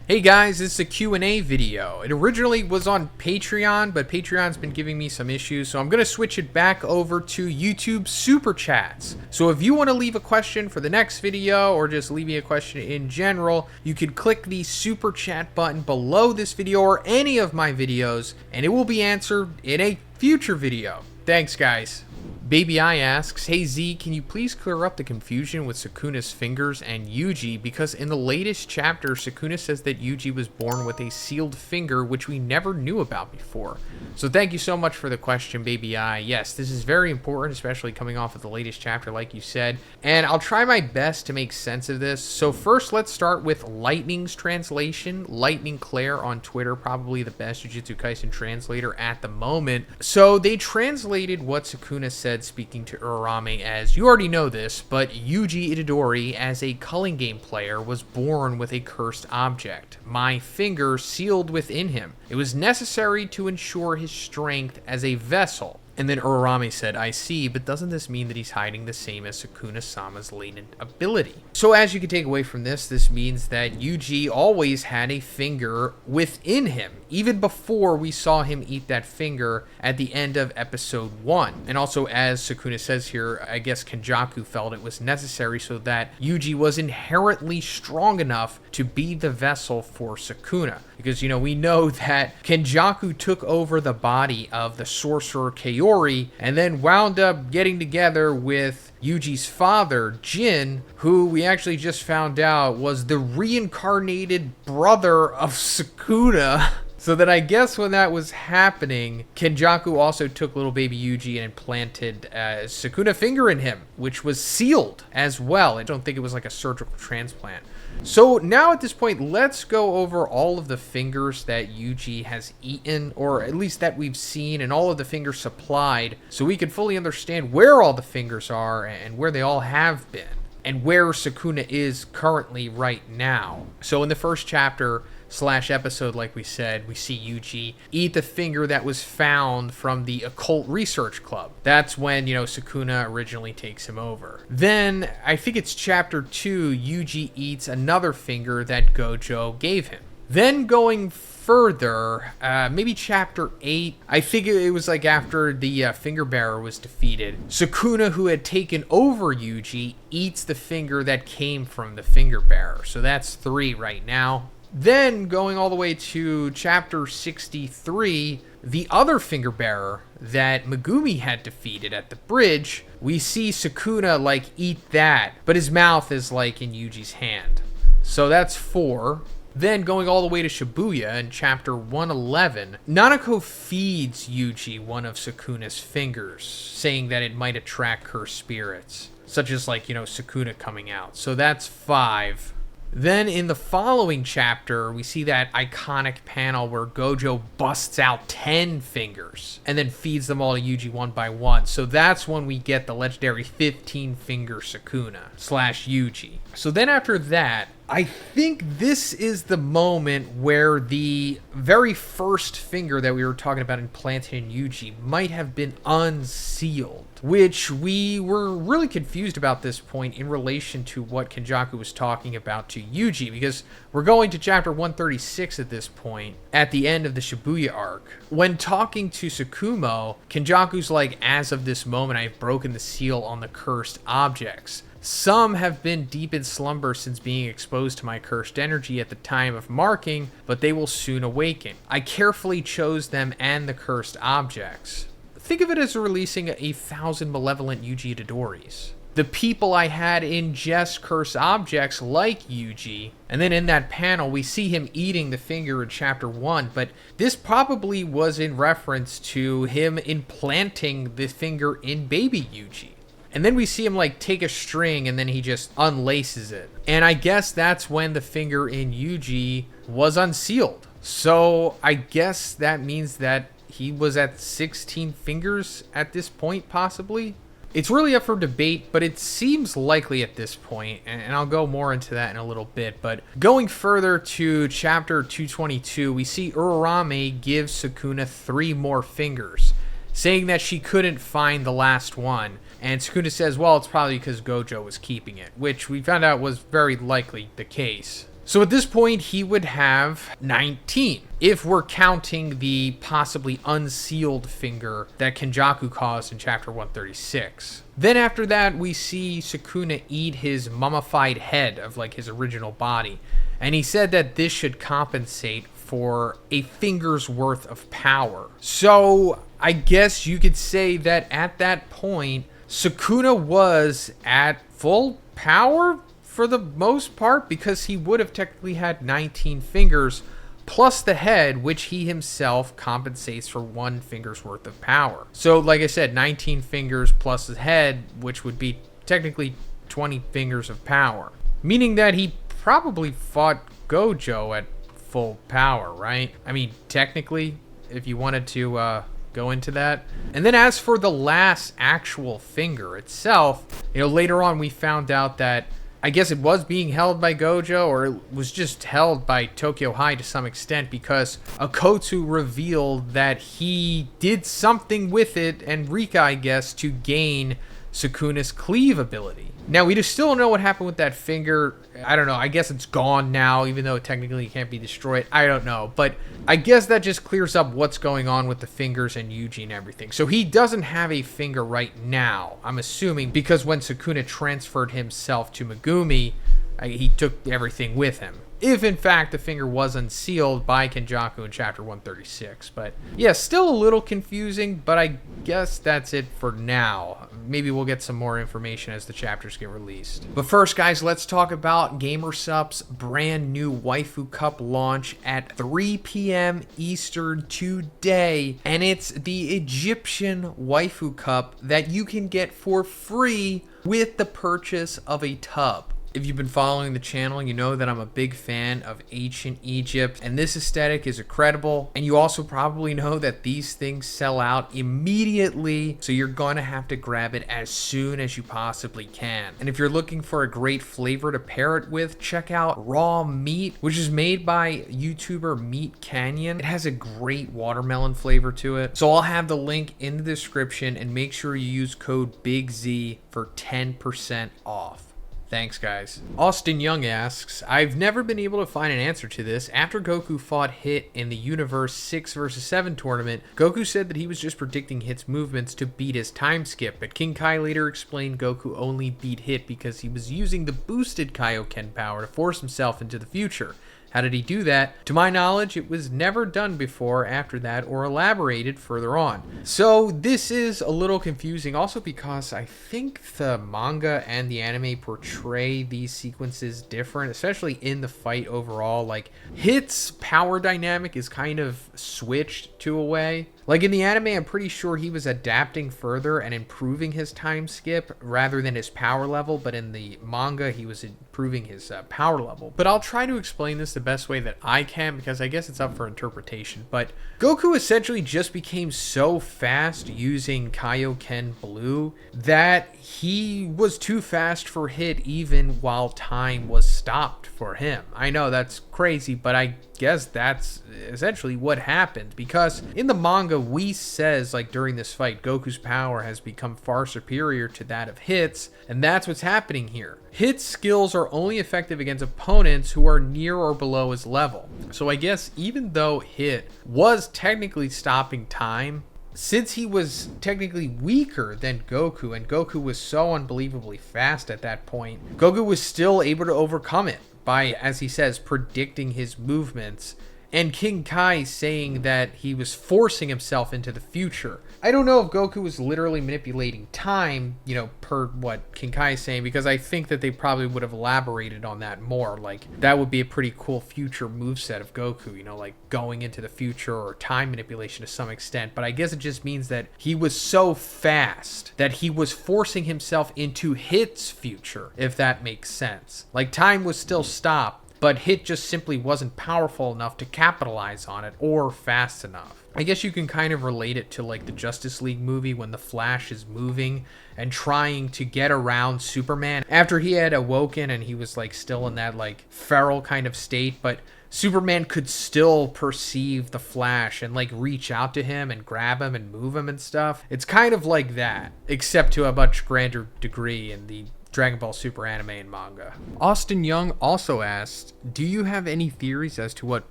Hey guys, this is a Q&A video. It originally was on Patreon, but Patreon's been giving me some issues, so I'm going to switch it back over to YouTube Super Chats. So if you want to leave a question for the next video, or just leave me a question in general, you can click the Super Chat button below this video or any of my videos, and it will be answered in a future video. Thanks guys. Baby I asks, hey Z, can you please clear up the confusion with Sukuna's fingers and Yuji, because in the latest chapter, Sukuna says that Yuji was born with a sealed finger, which we never knew about before. So thank you so much for the question, Baby I. Yes, this is very important, especially coming off of the latest chapter, like you said, and I'll try my best to make sense of this. So first, let's start with Lightning's translation. Lightning Claire on Twitter, probably the best Jujutsu Kaisen translator at the moment. So they translated what Sukuna said speaking to Urarame as, you already know this, but Yuji Itadori, as a culling game player, was born with a cursed object, my finger sealed within him. It was necessary to ensure his strength as a vessel. And then Urarame said, I see, but doesn't this mean that he's hiding the same as Sukuna-sama's latent ability? So as you can take away from this, this means that Yuji always had a finger within him, even before we saw him eat that finger at the end of episode 1. And also, as Sukuna says here, I guess Kenjaku felt it was necessary so that Yuji was inherently strong enough to be the vessel for Sukuna. Because, you know, we know that Kenjaku took over the body of the sorcerer Kaori and then wound up getting together with Yuji's father, Jin, who we actually just found out was the reincarnated brother of Sukuna. So that I guess when that was happening, Kenjaku also took little baby Yuji and implanted a Sukuna finger in him, which was sealed as well. I don't think it was like a surgical transplant. So now at this point, let's go over all of the fingers that Yuji has eaten, or at least that we've seen, and all of the fingers supplied, so we can fully understand where all the fingers are and where they all have been, and where Sukuna is currently right now. So in the first chapter / episode, like we said, we see Yuji eat the finger that was found from the occult research club. That's when, you know, Sukuna originally takes him over. Then, I think it's chapter 2, Yuji eats another finger that Gojo gave him. Then going further, maybe chapter 8, I think it was like after the finger bearer was defeated, Sukuna, who had taken over Yuji, eats the finger that came from the finger bearer. So that's 3 right now. Then, going all the way to chapter 63, the other finger bearer that Megumi had defeated at the bridge, we see Sukuna, like, eat that, but his mouth is, like, in Yuji's hand. So that's 4. Then, going all the way to Shibuya in chapter 111, Nanako feeds Yuji one of Sukuna's fingers, saying that it might attract cursed spirits, such as, like, you know, Sukuna coming out. So that's 5. Then in the following chapter, we see that iconic panel where Gojo busts out 10 fingers and then feeds them all to Yuji one by one. So that's when we get the legendary 15-finger Sukuna / Yuji. So then after that, I think this is the moment where the very first finger that we were talking about implanted in Yuji might have been unsealed, which we were really confused about this point in relation to what Kenjaku was talking about to Yuji, because we're going to chapter 136 at this point, at the end of the Shibuya arc. When talking to Tsukumo, Kenjaku's like, as of this moment, I've broken the seal on the cursed objects. Some have been deep in slumber since being exposed to my cursed energy at the time of marking, but they will soon awaken. I carefully chose them and the cursed objects. Think of it as releasing 1,000 malevolent Yuji Itadoris. The people I had ingest cursed objects like Yuji, and then in that panel we see him eating the finger in chapter 1, but this probably was in reference to him implanting the finger in baby Yuji. And then we see him like take a string and then he just unlaces it. And I guess that's when the finger in Yuji was unsealed. So I guess that means that he was at 16 fingers at this point, possibly. It's really up for debate, but it seems likely at this point, and I'll go more into that in a little bit. But going further to chapter 222, we see Urarame give Sukuna 3 more fingers, saying that she couldn't find the last one. And Sukuna says, well, it's probably because Gojo was keeping it, which we found out was very likely the case. So at this point, he would have 19, if we're counting the possibly unsealed finger that Kenjaku caused in chapter 136. Then after that, we see Sukuna eat his mummified head of like his original body. And he said that this should compensate for a finger's worth of power. So I guess you could say that at that point, Sukuna was at full power for the most part, because he would have technically had 19 fingers plus the head, which he himself compensates for 1 finger's worth of power. So like I said, 19 fingers plus the head, which would be technically 20 fingers of power, meaning that he probably fought Gojo at full power, right? I mean, technically, if you wanted to go into that. And then as for the last actual finger itself, later on we found out that I guess it was being held by Gojo, or it was just held by Tokyo High to some extent, because Akotsu revealed that he did something with it, and Rika, I guess, to gain Sukuna's cleave ability. Now, we still don't know what happened with that finger. I don't know. I guess it's gone now, even though it technically can't be destroyed. I don't know. But I guess that just clears up what's going on with the fingers and Yuji and everything. So he doesn't have a finger right now, I'm assuming, because when Sukuna transferred himself to Megumi, he took everything with him. If, in fact, the finger was unsealed by Kenjaku in chapter 136. But, yeah, still a little confusing, but I guess that's it for now. Maybe we'll get some more information as the chapters get released. But first, guys, let's talk about GamerSup's brand new Waifu Cup launch at 3 p.m. Eastern today. And it's the Egyptian Waifu Cup that you can get for free with the purchase of a tub. If you've been following the channel, you know that I'm a big fan of ancient Egypt, and this aesthetic is incredible. And you also probably know that these things sell out immediately, so you're going to have to grab it as soon as you possibly can. And if you're looking for a great flavor to pair it with, check out Raw Meat, which is made by YouTuber Meat Canyon. It has a great watermelon flavor to it. So I'll have the link in the description, and make sure you use code BIGZ for 10% off. Thanks, guys. Austin Young asks, I've never been able to find an answer to this. After Goku fought Hit in the Universe 6 vs 7 tournament, Goku said that he was just predicting Hit's movements to beat his time skip, but King Kai later explained Goku only beat Hit because he was using the boosted Kaioken power to force himself into the future. How did he do that? To my knowledge, it was never done before, after that, or elaborated further on. So this is a little confusing also because I think the manga and the anime portray these sequences different, especially in the fight overall. Like, Hit's power dynamic is kind of switched to a way. Like in the anime, I'm pretty sure he was adapting further and improving his time skip rather than his power level, but in the manga, he was improving his power level. But I'll try to explain this the best way that I can, because I guess it's up for interpretation. But Goku essentially just became so fast using Kaioken Blue that he was too fast for Hit even while time was stopped for him. I know that's crazy, but I guess that's essentially what happened, because in the manga, Whis says, like, during this fight, Goku's power has become far superior to that of Hit's, and that's what's happening here. Hit's skills are only effective against opponents who are near or below his level. So I guess even though Hit was technically stopping time, since he was technically weaker than Goku, and Goku was so unbelievably fast at that point, Goku was still able to overcome it by, as he says, predicting his movements, and King Kai saying that he was forcing himself into the future. I don't know if Goku was literally manipulating time, per what King Kai is saying, because I think that they probably would have elaborated on that more. Like, that would be a pretty cool future moveset of Goku, like going into the future or time manipulation to some extent. But I guess it just means that he was so fast that he was forcing himself into Hit's future, if that makes sense. Like, time was still stopped, but Hit just simply wasn't powerful enough to capitalize on it, or fast enough. I guess you can kind of relate it to like the Justice League movie when the Flash is moving and trying to get around Superman after he had awoken and he was like still in that like feral kind of state, but Superman could still perceive the Flash and like reach out to him and grab him and move him and stuff. It's kind of like that, except to a much grander degree in the Dragon Ball Super anime and manga. Austin Young also asked, do you have any theories as to what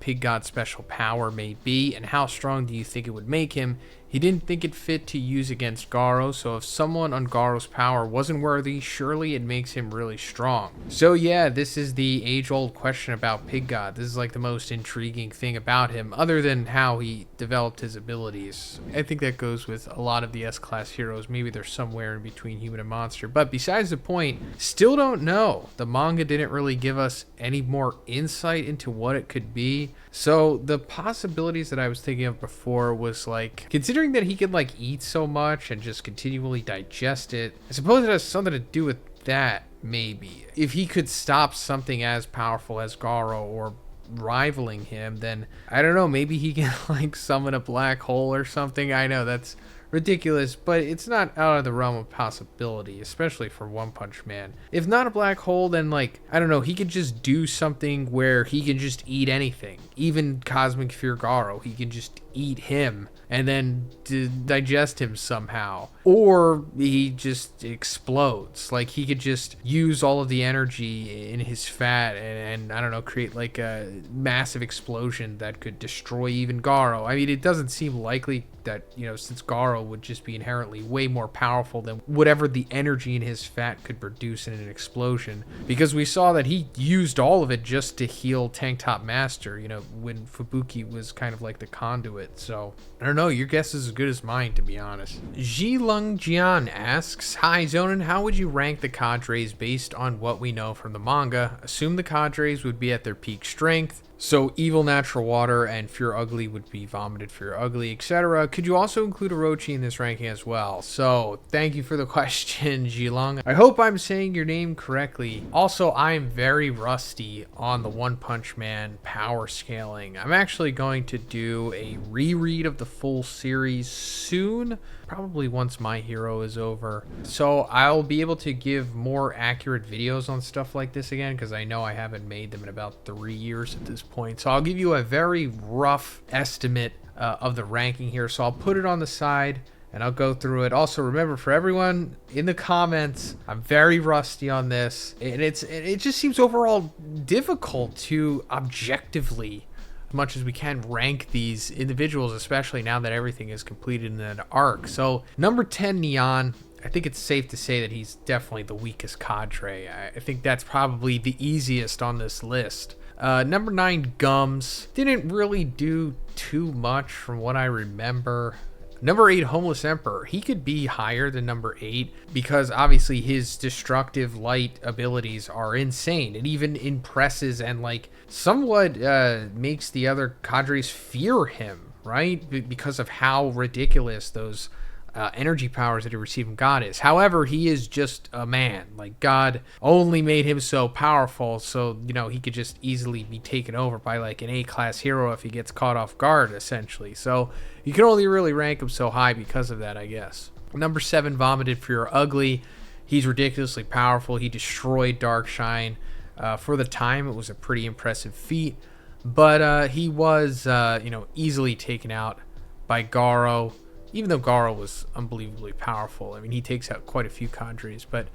Pig God's special power may be, and how strong do you think it would make him? He didn't think it fit to use against Garo, so if someone on Garo's power wasn't worthy, surely it makes him really strong. So yeah, this is the age-old question about Pig God. This is like the most intriguing thing about him, other than how he developed his abilities. I think that goes with a lot of the S-Class heroes. Maybe they're somewhere in between human and monster. But besides the point, still don't know. The manga didn't really give us any more insight into what it could be. So the possibilities that I was thinking of before was like, considering that he could like eat so much and just continually digest it, I suppose it has something to do with that, maybe. If he could stop something as powerful as Garo or rivaling him, then I don't know, maybe he can like summon a black hole or something. I know that's ridiculous, but it's not out of the realm of possibility, especially for One Punch Man. If not a black hole, then like, I don't know, he could just do something where he can just eat anything. Even Cosmic Fear Garo, he can just eat him and then digest him somehow. Or he just explodes. Like, he could just use all of the energy in his fat and I don't know, create like a massive explosion that could destroy even Garo. I mean, it doesn't seem likely that, you know, since Garo would just be inherently way more powerful than whatever the energy in his fat could produce in an explosion, because we saw that he used all of it just to heal Tank Top Master, you know, when Fubuki was kind of like the conduit. So I don't know, your guess is as good as mine, to be honest. Jilung Jian asks, hi Zhoniin, how would you rank the cadres based on what we know from the manga? Assume the cadres would be at their peak strength, so Evil Natural Water and Fear Ugly would be Vomited Fear Ugly, etc. Could you also include Orochi in this ranking as well? So, thank you for the question, Jilung. I hope I'm saying your name correctly. Also, I am very rusty on the One Punch Man power scaling. I'm actually going to do a reread of the full series soon, probably once My Hero is over. So I'll be able to give more accurate videos on stuff like this again, because I know I haven't made them in about 3 years at this point. So I'll give you a very rough estimate of the ranking here. So I'll put it on the side and I'll go through it. Also, remember, for everyone in the comments, I'm very rusty on this, and it just seems overall difficult to objectively, much as we can, rank these individuals, especially now that everything is completed in an arc. So number 10, Neon, I think it's safe to say that he's definitely the weakest cadre. I think that's probably the easiest on this list. Number 9, Gums, didn't really do too much from what I remember. Number 8, Homeless Emperor. He could be higher than number 8 because obviously his destructive light abilities are insane. It even impresses and like somewhat makes the other cadres fear him, right? Because of how ridiculous those energy powers that he received from God is. However, he is just a man. Like, God only made him so powerful, so, you know, he could just easily be taken over by like an A-class hero if he gets caught off guard, essentially. So you can only really rank him so high because of that, I guess. Number 7, Vomited Fear Ugly. He's ridiculously powerful. He destroyed Darkshine. For the time, it was a pretty impressive feat, but he was, you know, easily taken out by Garo. Even though Garo was unbelievably powerful. I mean, he takes out quite a few cadres. But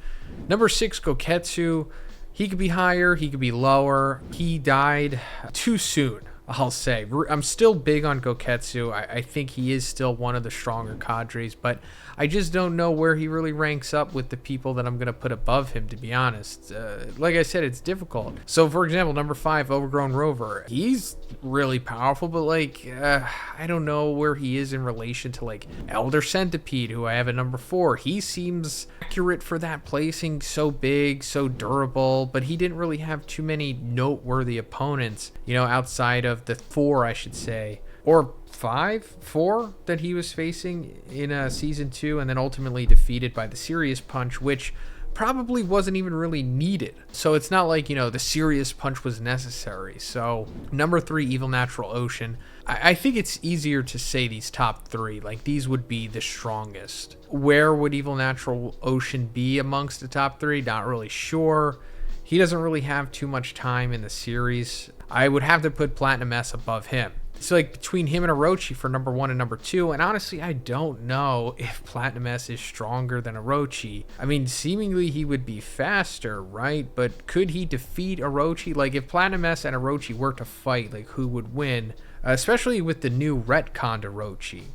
number 6, Goketsu. He could be higher, he could be lower. He died too soon, I'll say. I'm still big on Goketsu. I think he is still one of the stronger cadres, but I just don't know where he really ranks up with the people that I'm going to put above him, to be honest. Like I said, it's difficult. So, for example, number 5, Overgrown Rover. He's really powerful, but like, I don't know where he is in relation to like Elder Centipede, who I have at number 4. He seems accurate for that placing, so big, so durable, but he didn't really have too many noteworthy opponents, you know, outside of the 4, I should say, or 4 that he was facing in season 2, and then ultimately defeated by the Serious Punch, which probably wasn't even really needed. So it's not like, you know, the Serious Punch was necessary. So number 3, Evil Natural Ocean. I think it's easier to say these top 3, like these would be the strongest. Where would Evil Natural Ocean be amongst the top 3? Not really sure. He doesn't really have too much time in the series. I would have to put Platinum S above him. It's like between him and Orochi for number 1 and number 2. And honestly, I don't know if Platinum S is stronger than Orochi. I mean, seemingly he would be faster, right? But could he defeat Orochi? Like, if Platinum S and Orochi were to fight, like, who would win? Especially with the new retconned Orochi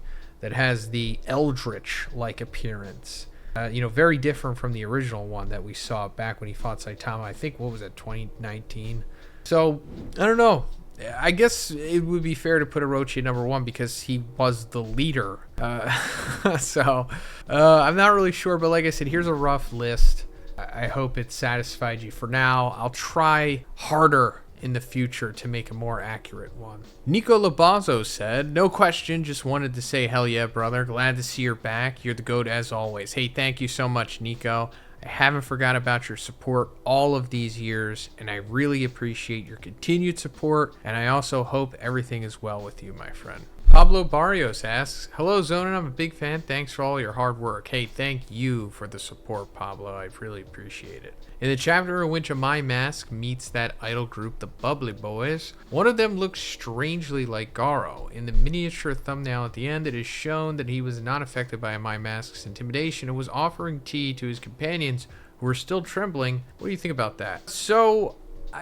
that has the Eldritch-like appearance. Very different from the original one that we saw back when he fought Saitama. I think, what was it, 2019? So, I don't know. I guess it would be fair to put Orochi at number 1 because he was the leader. So, I'm not really sure. But like I said, here's a rough list. I hope it satisfied you for now. I'll try harder in the future to make a more accurate one. Nico Labazo said, no question, just wanted to say hell yeah, brother. Glad to see you're back. You're the GOAT as always. Hey, thank you so much, Nico. I haven't forgot about your support all of these years, and I really appreciate your continued support, and I also hope everything is well with you, my friend. Pablo Barrios asks, hello, Zhoniin, I'm a big fan. Thanks for all your hard work. Hey, thank you for the support, Pablo. I really appreciate it. In the chapter in which a My Mask meets that idol group, the Bubbly Boys, one of them looks strangely like Garo. In the miniature thumbnail at the end, it is shown that he was not affected by a My Mask's intimidation and was offering tea to his companions who were still trembling. What do you think about that? So,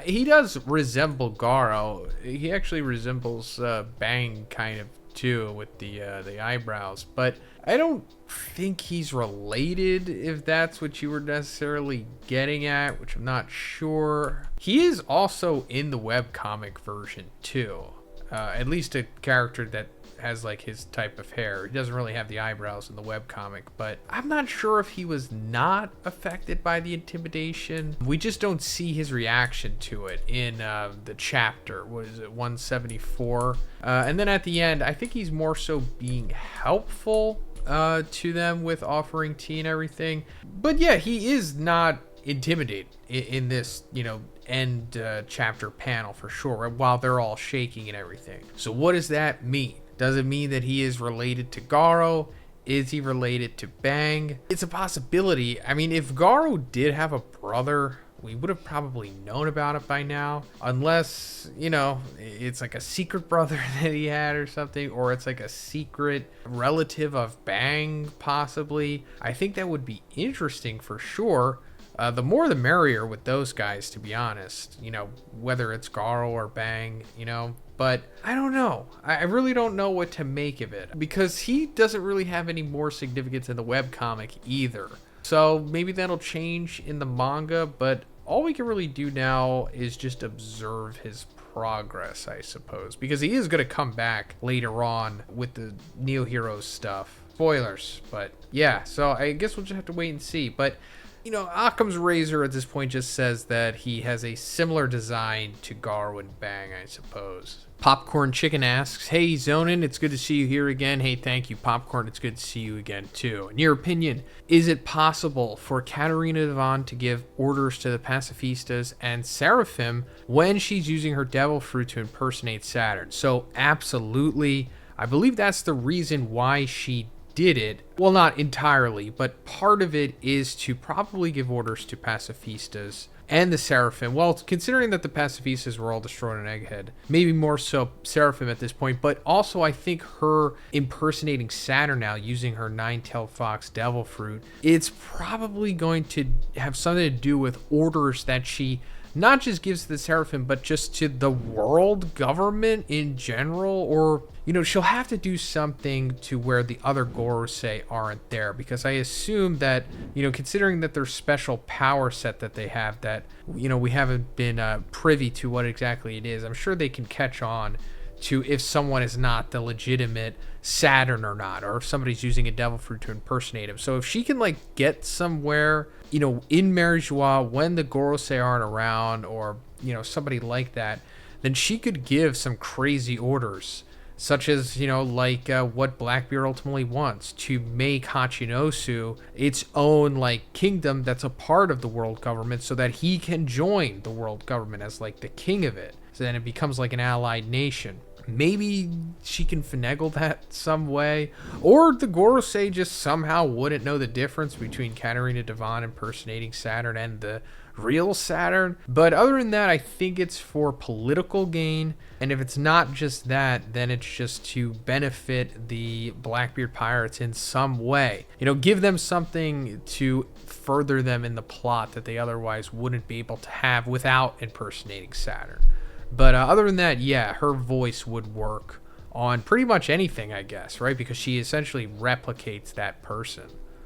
he does resemble Garo. He actually resembles Bang kind of too with the eyebrows, but I don't think he's related, if that's what you were necessarily getting at, which I'm not sure. He is also in the webcomic version too, at least a character that has like his type of hair. He doesn't really have the eyebrows in the webcomic, but I'm not sure if he was not affected by the intimidation. We just don't see his reaction to it in the chapter. What is it, 174? And then at the end, I think he's more so being helpful to them with offering tea and everything. But yeah, he is not intimidated in this, end chapter panel for sure, right? While they're all shaking and everything. So what does that mean? Does it mean that he is related to Garo? Is he related to Bang? It's a possibility. I mean, if Garo did have a brother, we would have probably known about it by now. Unless, it's like a secret brother that he had or something. Or it's like a secret relative of Bang, possibly. I think that would be interesting for sure. The more the merrier with those guys, to be honest. Whether it's Garo or Bang, But I don't know. I really don't know what to make of it. Because he doesn't really have any more significance in the webcomic either. So maybe that'll change in the manga. But all we can really do now is just observe his progress, I suppose. Because he is going to come back later on with the Neo Heroes stuff. Spoilers. But yeah, so I guess we'll just have to wait and see. But Occam's razor at this point just says that he has a similar design to Garo and Bang, I suppose. Popcorn Chicken asks, hey, Zhoniin, it's good to see you here again. Hey, thank you, Popcorn. It's good to see you again, too. In your opinion, is it possible for Katarina Devon to give orders to the pacifistas and Seraphim when she's using her devil fruit to impersonate Saturn? So, absolutely. I believe that's the reason why she did it. Well, not entirely, but part of it is to probably give orders to pacifistas and the Seraphim. Well, considering that the pacifistas were all destroyed in Egghead, maybe more so Seraphim at this point, but also I think her impersonating Saturn now using her nine-tailed fox devil fruit, it's probably going to have something to do with orders that she not just gives to the Seraphim, but just to the world government in general, or, she'll have to do something to where the other Gorosei aren't there, because I assume that, considering that their special power set that they have that, we haven't been privy to what exactly it is, I'm sure they can catch on to if someone is not the legitimate Saturn or not, or if somebody's using a devil fruit to impersonate him. So if she can get somewhere, in Marijois when the Gorosei aren't around, or, somebody like that, then she could give some crazy orders, such as, what Blackbeard ultimately wants, to make Hachinosu its own, kingdom that's a part of the world government, so that he can join the world government as, the king of it. So then it becomes like an allied nation. Maybe she can finagle that some way. Or the Gorosei just somehow wouldn't know the difference between Katarina Devon impersonating Saturn and the real Saturn. But other than that, I think it's for political gain. And if it's not just that, then it's just to benefit the Blackbeard pirates in some way. You know, give them something to further them in the plot that they otherwise wouldn't be able to have without impersonating Saturn. But other than that, yeah, her voice would work on pretty much anything, I guess, right? Because she essentially replicates that person.